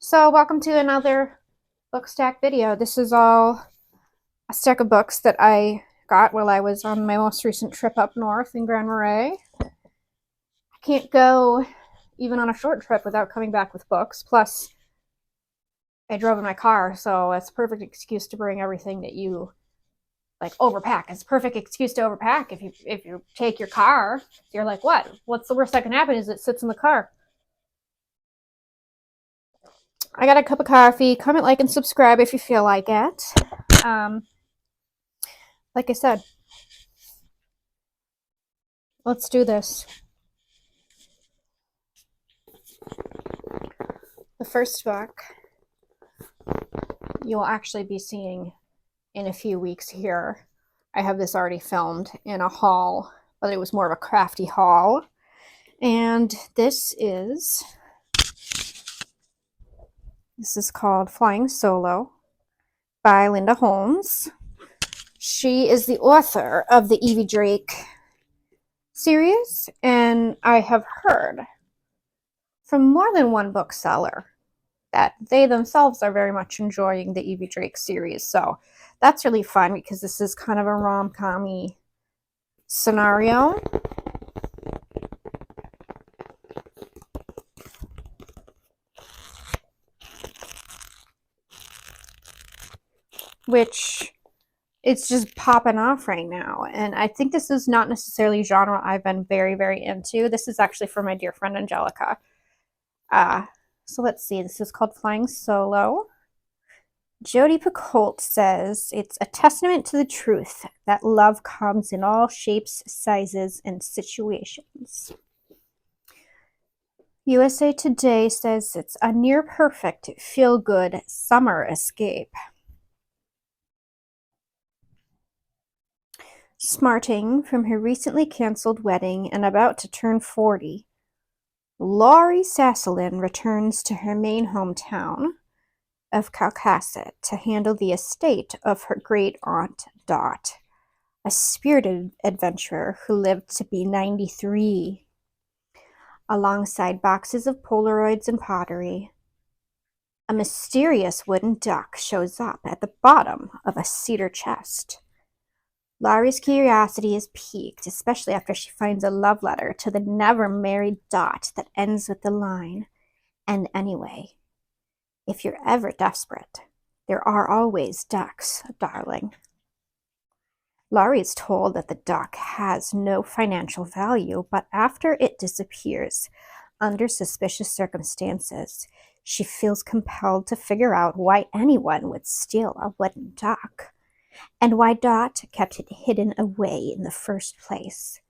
So welcome to another book stack video. This is all a stack of books that I got while I was on my most recent trip up north in Grand Marais. I can't go even on a short trip without coming back with books. Plus, I drove in my car, so it's a perfect excuse to bring everything that you like overpack. It's a perfect excuse to overpack if you take your car. You're like, what? What's the worst that can happen is it sits in the car. I got a cup of coffee. Comment, like, and subscribe if you feel like it. Um, like I said, let's do this. The first book you will actually be seeing in a few weeks here. I have this already filmed in a haul, but it was more of a crafty haul. And this is called Flying Solo by Linda Holmes. She is the author of the Evie Drake series, and I have heard from more than one bookseller that they themselves are very much enjoying the Evie Drake series. So that's really fun because this is kind of a rom-com-y scenario. Which it's just popping off right now. And I think this is not necessarily genre I've been very, very into. This is actually for my dear friend Angelica. So let's see. This is called Flying Solo. Jodi Picoult says it's a testament to the truth that love comes in all shapes, sizes, and situations. USA Today says it's a near perfect, feel-good summer escape. Smarting from her recently canceled wedding and about to turn 40, Laurie Sasselin returns to her main hometown of Calcasset to handle the estate of her great-aunt Dot, a spirited adventurer who lived to be 93. Alongside boxes of Polaroids and pottery, a mysterious wooden duck shows up at the bottom of a cedar chest. Laurie's curiosity is piqued, especially after she finds a love letter to the never-married Dot that ends with the line, "And anyway, if you're ever desperate, there are always ducks, darling." Laurie is told that the duck has no financial value, but after it disappears under suspicious circumstances, she feels compelled to figure out why anyone would steal a wooden duck, and why Dot kept it hidden away in the first place.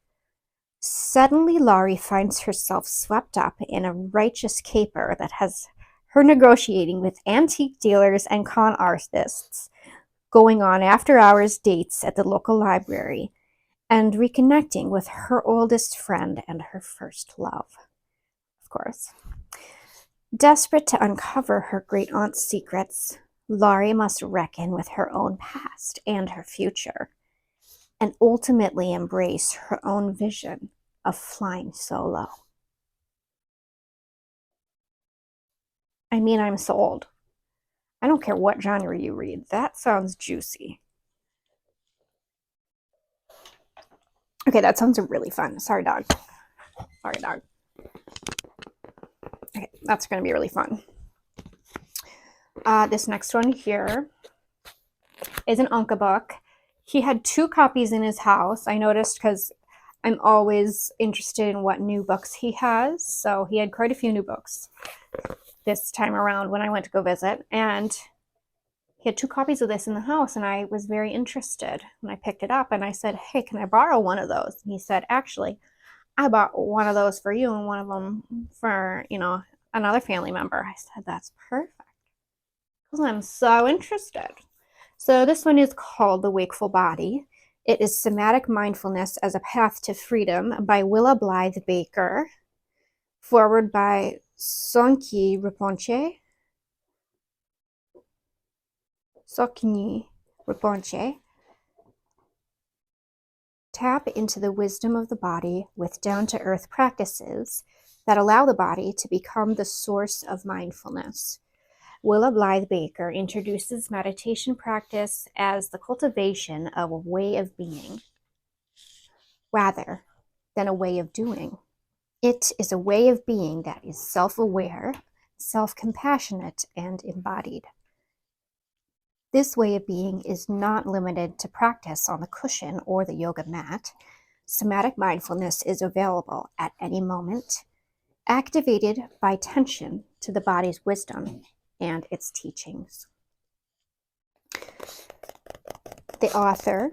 Suddenly, Laurie finds herself swept up in a righteous caper that has her negotiating with antique dealers and con artists, going on after-hours dates at the local library, and reconnecting with her oldest friend and her first love, of course. Desperate to uncover her great-aunt's secrets, Laurie must reckon with her own past and her future, and ultimately embrace her own vision of flying solo. I mean, I'm sold. I don't care what genre you read. That sounds juicy. Okay, that sounds really fun. Sorry, dog. Sorry, dog. Okay, that's going to be really fun. This next one here is an Anka book. He had 2 copies in his house. I noticed because I'm always interested in what new books he has. So he had quite a few new books this time around when I went to go visit. And he had 2 copies of this in the house, and I was very interested when I picked it up. And I said, "Hey, can I borrow one of those?" And he said, "Actually, I bought one of those for you and one of them for, another family member." I said, "That's perfect." Because I'm so interested. So this one is called The Wakeful Body. It is Somatic Mindfulness as a Path to Freedom by Willa Blythe Baker. Forward by Sonkyi Rinpoche. Tap into the wisdom of the body with down-to-earth practices that allow the body to become the source of mindfulness. Willa Blythe Baker introduces meditation practice as the cultivation of a way of being rather than a way of doing. It is a way of being that is self-aware, self-compassionate, and embodied. This way of being is not limited to practice on the cushion or the yoga mat. Somatic mindfulness is available at any moment, activated by attention to the body's wisdom and its teachings. The author,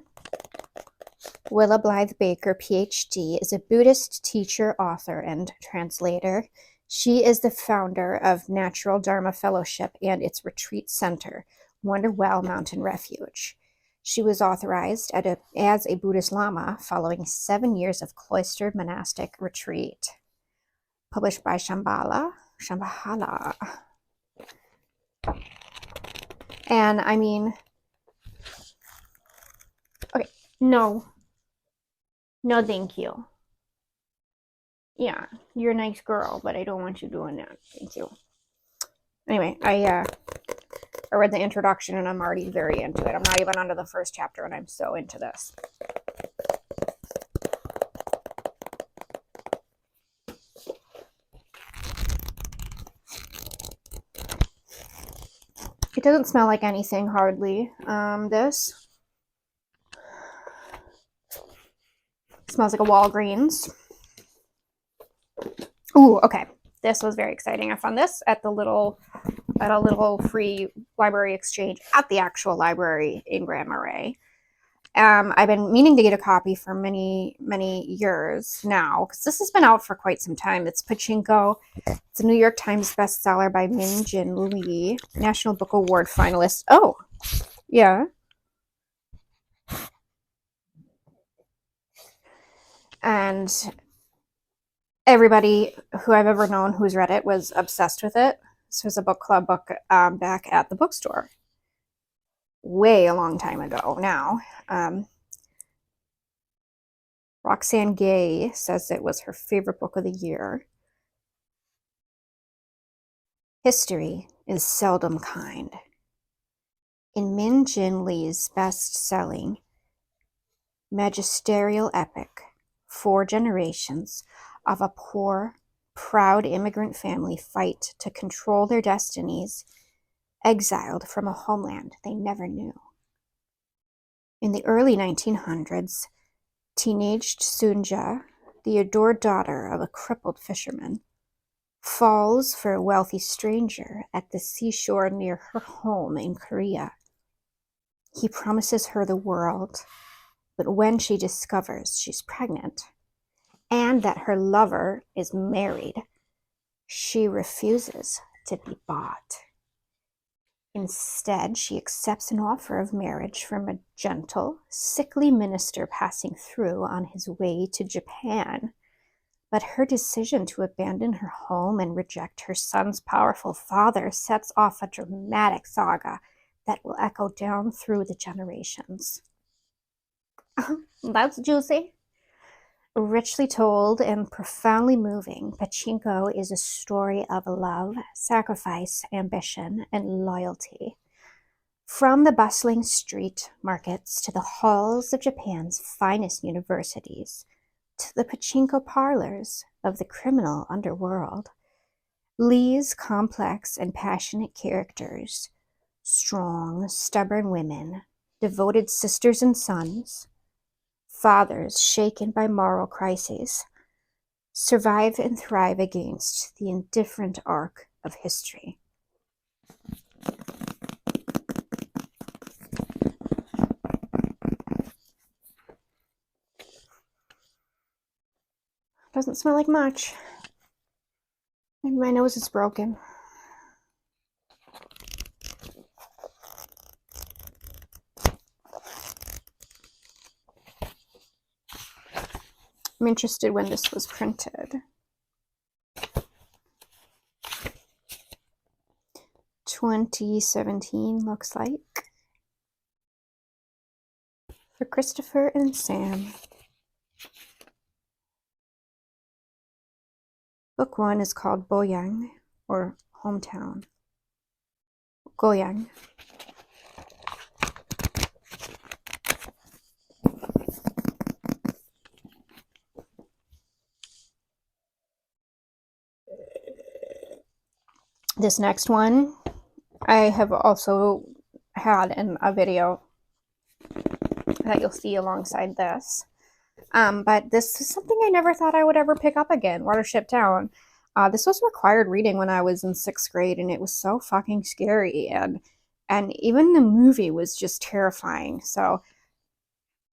Willa Blythe Baker, PhD, is a Buddhist teacher, author, and translator. She is the founder of Natural Dharma Fellowship and its retreat center, Wonderwell Mountain Refuge. She was authorized as a Buddhist Lama following 7 years of cloistered monastic retreat. Published by Shambhala. And I mean, okay, no, thank you. Yeah, you're a nice girl, but I don't want you doing that. Thank you. Anyway, I read the introduction and I'm already very into it. I'm not even onto the first chapter and I'm so into this. It doesn't smell like anything, hardly. This smells like a Walgreens. Ooh, okay. This was very exciting. I found this at a little free library exchange at the actual library in Grand Marais. I've been meaning to get a copy for many years now because this has been out for quite some time. It's Pachinko. It's a New York Times bestseller by Min Jin Lee, National Book Award finalist. Oh, yeah. And everybody who I've ever known who's read it was obsessed with it. This was a book club book back at the bookstore way a long time ago now. Roxane Gay says it was her favorite book of the year. History is seldom kind. In Min Jin Lee's best-selling magisterial epic, 4 generations of a poor, proud immigrant family fight to control their destinies, exiled from a homeland they never knew. In the early 1900s, teenaged Sunja, the adored daughter of a crippled fisherman, falls for a wealthy stranger at the seashore near her home in Korea. He promises her the world, but when she discovers she's pregnant and that her lover is married, she refuses to be bought. Instead, she accepts an offer of marriage from a gentle, sickly minister passing through on his way to Japan. But her decision to abandon her home and reject her son's powerful father sets off a dramatic saga that will echo down through the generations. That's juicy. Richly told and profoundly moving, Pachinko is a story of love, sacrifice, ambition, and loyalty. From the bustling street markets to the halls of Japan's finest universities, to the pachinko parlors of the criminal underworld, Lee's complex and passionate characters, strong, stubborn women, devoted sisters and sons, fathers shaken by moral crises, survive and thrive against the indifferent arc of history. Doesn't smell like much. Maybe my nose is broken. I'm interested when this was printed. 2017 looks like. For Christopher and Sam. Book 1 is called Boyang, or Hometown. Goyang. This next one, I have also had in a video that you'll see alongside this. But this is something I never thought I would ever pick up again, Watership Down. This was required reading when I was in 6th grade, and it was so fucking scary, and even the movie was just terrifying. So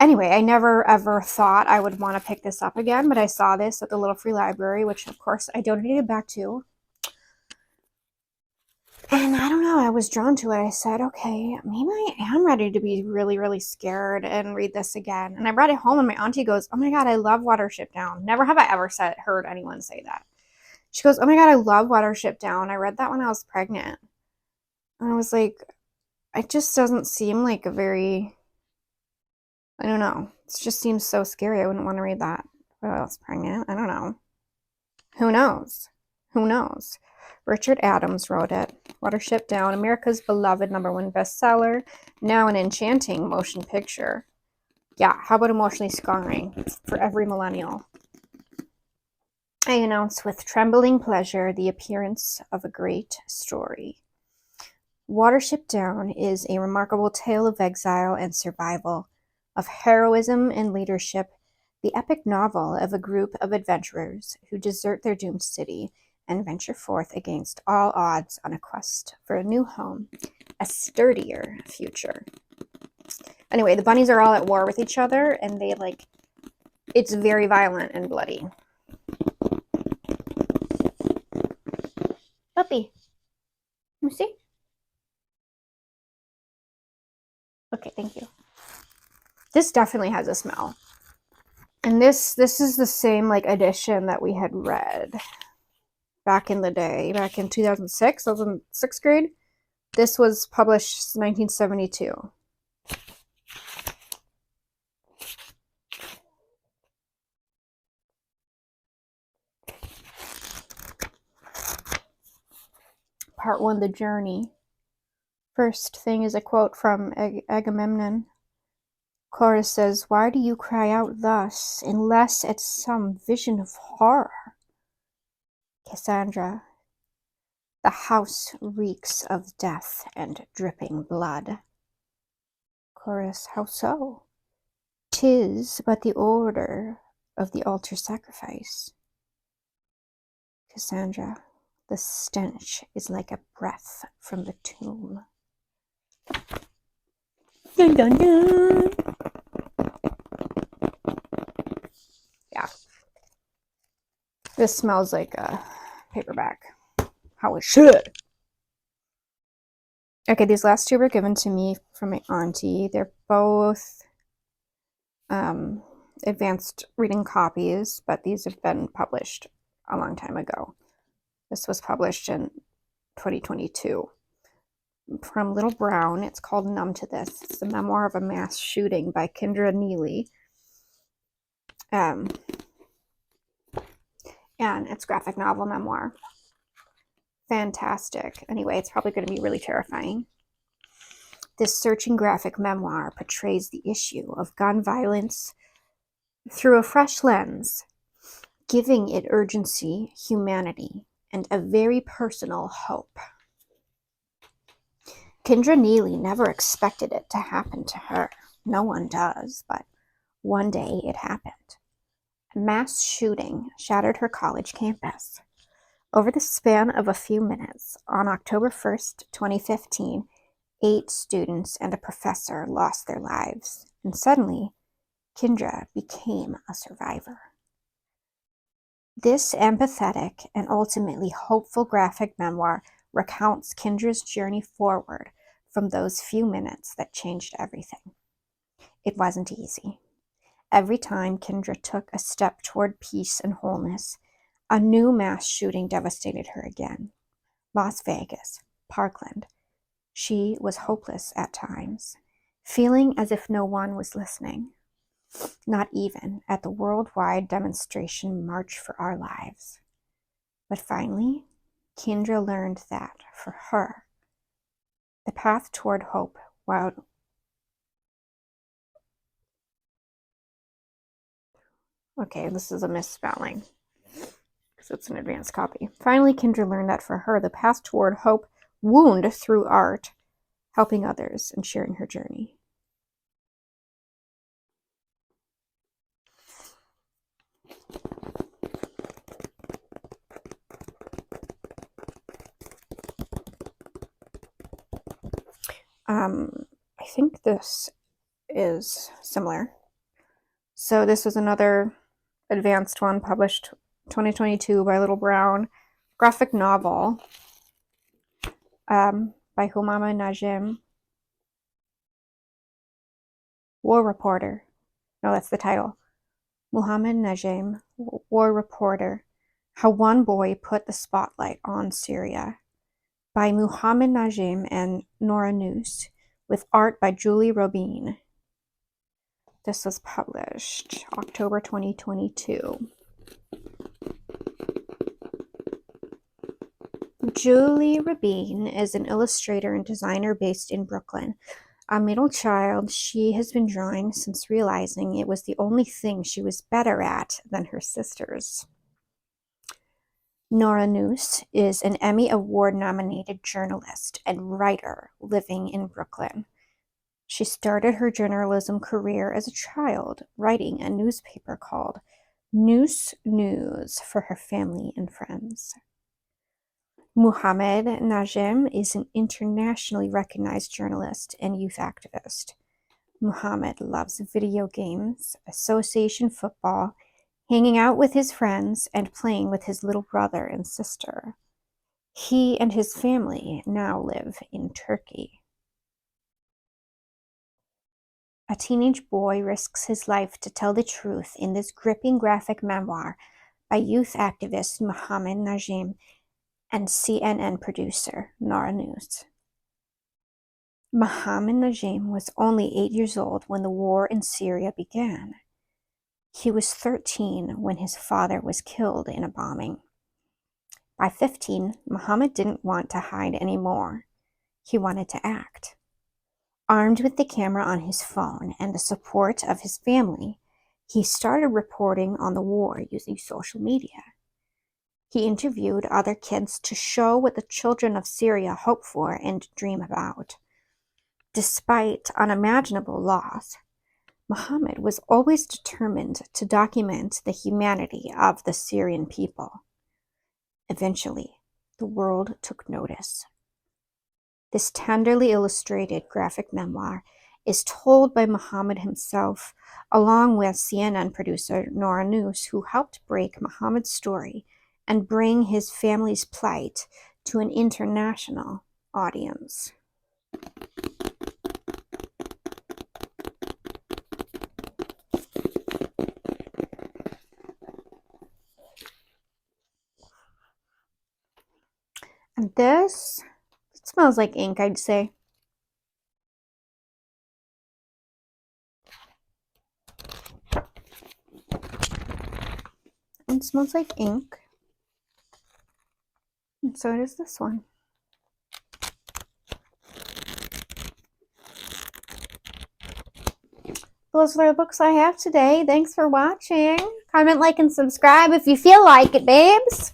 anyway, I never ever thought I would want to pick this up again, but I saw this at the Little Free Library, which of course I donated back to. And I don't know, I was drawn to it. I said, okay, maybe I am ready to be really, really scared and read this again. And I brought it home, and my auntie goes, oh my God, I love Watership Down. Never have I ever heard anyone say that. She goes, oh my God, I love Watership Down. I read that when I was pregnant. And I was like, it just doesn't seem like a very, I don't know. It just seems so scary. I wouldn't want to read that when I was pregnant. I don't know. Who knows? Who knows? Richard Adams wrote it. Watership Down, America's beloved #1 bestseller, now an enchanting motion picture. Yeah, how about emotionally scarring for every millennial? I announce with trembling pleasure the appearance of a great story. Watership Down is a remarkable tale of exile and survival, of heroism and leadership, the epic novel of a group of adventurers who desert their doomed city and venture forth against all odds on a quest for a new home, a sturdier future. Anyway, the bunnies are all at war with each other, and it's very violent and bloody. Puppy, let me see. Okay, thank you. This definitely has a smell. And this is the same edition that we had read back in the day, back in 2006. I was in 6th grade. This was published 1972. Part 1, The Journey. First thing is a quote from Agamemnon. Chorus says, why do you cry out thus, unless at some vision of horror? Cassandra, the house reeks of death and dripping blood. Chorus, how so? 'Tis but the order of the altar sacrifice. Cassandra, the stench is like a breath from the tomb. Dun, dun, dun. Yeah. This smells like a paperback. How it should. Okay, these last two were given to me from my auntie. They're both advanced reading copies, but these have been published a long time ago. This was published in 2022. From Little Brown, it's called Numb to This. It's the memoir of a mass shooting by Kendra Neely. And it's graphic novel memoir. Fantastic. Anyway, it's probably going to be really terrifying. This searching graphic memoir portrays the issue of gun violence through a fresh lens, giving it urgency, humanity, and a very personal hope. Kendra Neely never expected it to happen to her. No one does, but one day it happened. A mass shooting shattered her college campus. Over the span of a few minutes, on October 1st, 2015, 8 students and a professor lost their lives, and suddenly, Kendra became a survivor. This empathetic and ultimately hopeful graphic memoir recounts Kendra's journey forward from those few minutes that changed everything. It wasn't easy. Every time Kendra took a step toward peace and wholeness, a new mass shooting devastated her again. Las Vegas, Parkland. She was hopeless at times, feeling as if no one was listening, not even at the worldwide demonstration March for Our Lives. But finally, Kendra learned that, for her, The Path Toward Hope. Wow. Okay, this is a misspelling because it's an advanced copy. Finally, Kendra learned that for her, the path toward hope wound through art, helping others and sharing her journey. I think this is similar. So this was another advanced one published 2022 by Little Brown, graphic novel by Humama Najim. War Reporter. No, that's the title. Muhammad Najim, War Reporter. How One Boy Put the Spotlight on Syria by Muhammad Najim and Nora Noose, with art by Julie Robin. This was published October 2022. Julie Rabin is an illustrator and designer based in Brooklyn. A middle child, she has been drawing since realizing it was the only thing she was better at than her sisters. Nora Noose is an Emmy Award-nominated journalist and writer living in Brooklyn. She started her journalism career as a child, writing a newspaper called Noose News for her family and friends. Muhammad Najim is an internationally recognized journalist and youth activist. Muhammad loves video games, association football, hanging out with his friends, and playing with his little brother and sister. He and his family now live in Turkey. A teenage boy risks his life to tell the truth in this gripping graphic memoir by youth activist Muhammad Najim and CNN producer Nora Noose. Muhammad Najim was only 8 years old when the war in Syria began. He was 13 when his father was killed in a bombing. By 15, Muhammad didn't want to hide anymore. He wanted to act. Armed with the camera on his phone and the support of his family, he started reporting on the war using social media. He interviewed other kids to show what the children of Syria hope for and dream about. Despite unimaginable loss, Muhammad was always determined to document the humanity of the Syrian people. Eventually, the world took notice. This tenderly illustrated graphic memoir is told by Muhammad himself, along with CNN producer Nora Noose, who helped break Muhammad's story and bring his family's plight to an international audience. And this, it smells like ink, I'd say. It smells like ink. And so does this one. Those are the books I have today. Thanks for watching. Comment, like, and subscribe if you feel like it, babes.